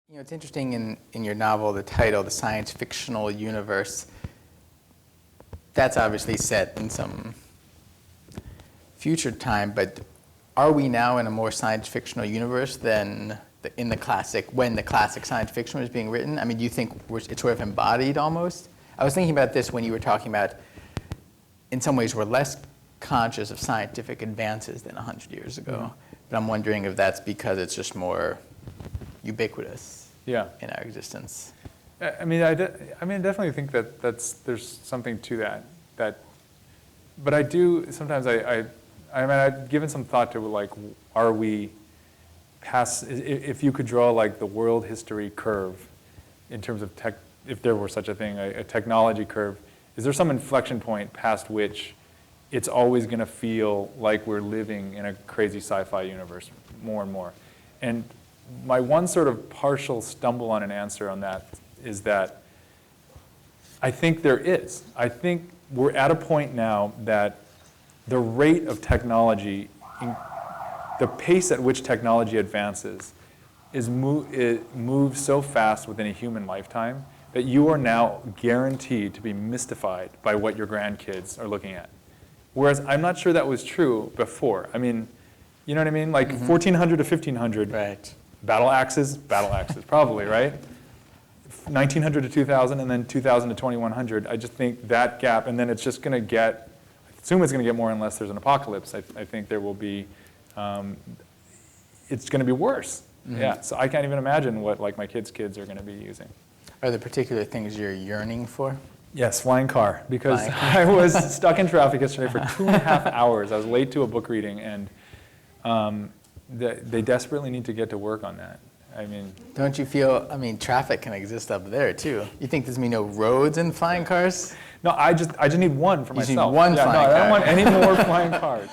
You know, it's interesting in your novel, the title, the science fictional universe, that's obviously set in some future time, but are we now in a more science fictional universe than in the classic, when the classic science fiction was being written? I mean, do you think it's sort of embodied almost? I was thinking about this when you were talking about, in some ways, we're less conscious of scientific advances than 100 years ago. Mm-hmm. But I'm wondering if that's because it's just more ubiquitous in our existence. I mean, I definitely think that there's something to that. But I do sometimes I've given some thought to, like, are we past? If you could draw like the world history curve in terms of tech, if there were such a thing, a technology curve, is there some inflection point past which it's always going to feel like we're living in a crazy sci-fi universe more and more? And my one sort of partial stumble on an answer on that is that I think there is. I think we're at a point now that the rate of technology, the pace at which technology advances it moves so fast within a human lifetime that you are now guaranteed to be mystified by what your grandkids are looking at. Whereas I'm not sure that was true before. I mean, you know what I mean? Like 1400 to 1500, right. battle axes, probably, right? 1900 to 2000, and then 2000 to 2100. I just think that gap, and then it's just going to get, I assume it's going to get more unless there's an apocalypse. I think there will be, it's going to be worse. Mm-hmm. Yeah, so I can't even imagine what like my kids' kids are going to be using. Are there particular things you're yearning for? Yes, flying car, because I was stuck in traffic yesterday for 2.5 hours. I was late to a book reading, and they desperately need to get to work on that. I mean, don't you feel, I mean, traffic can exist up there too. You think there's going to be no roads in flying cars? No, I just need one for myself. You need one flying car. I don't want any more flying cars.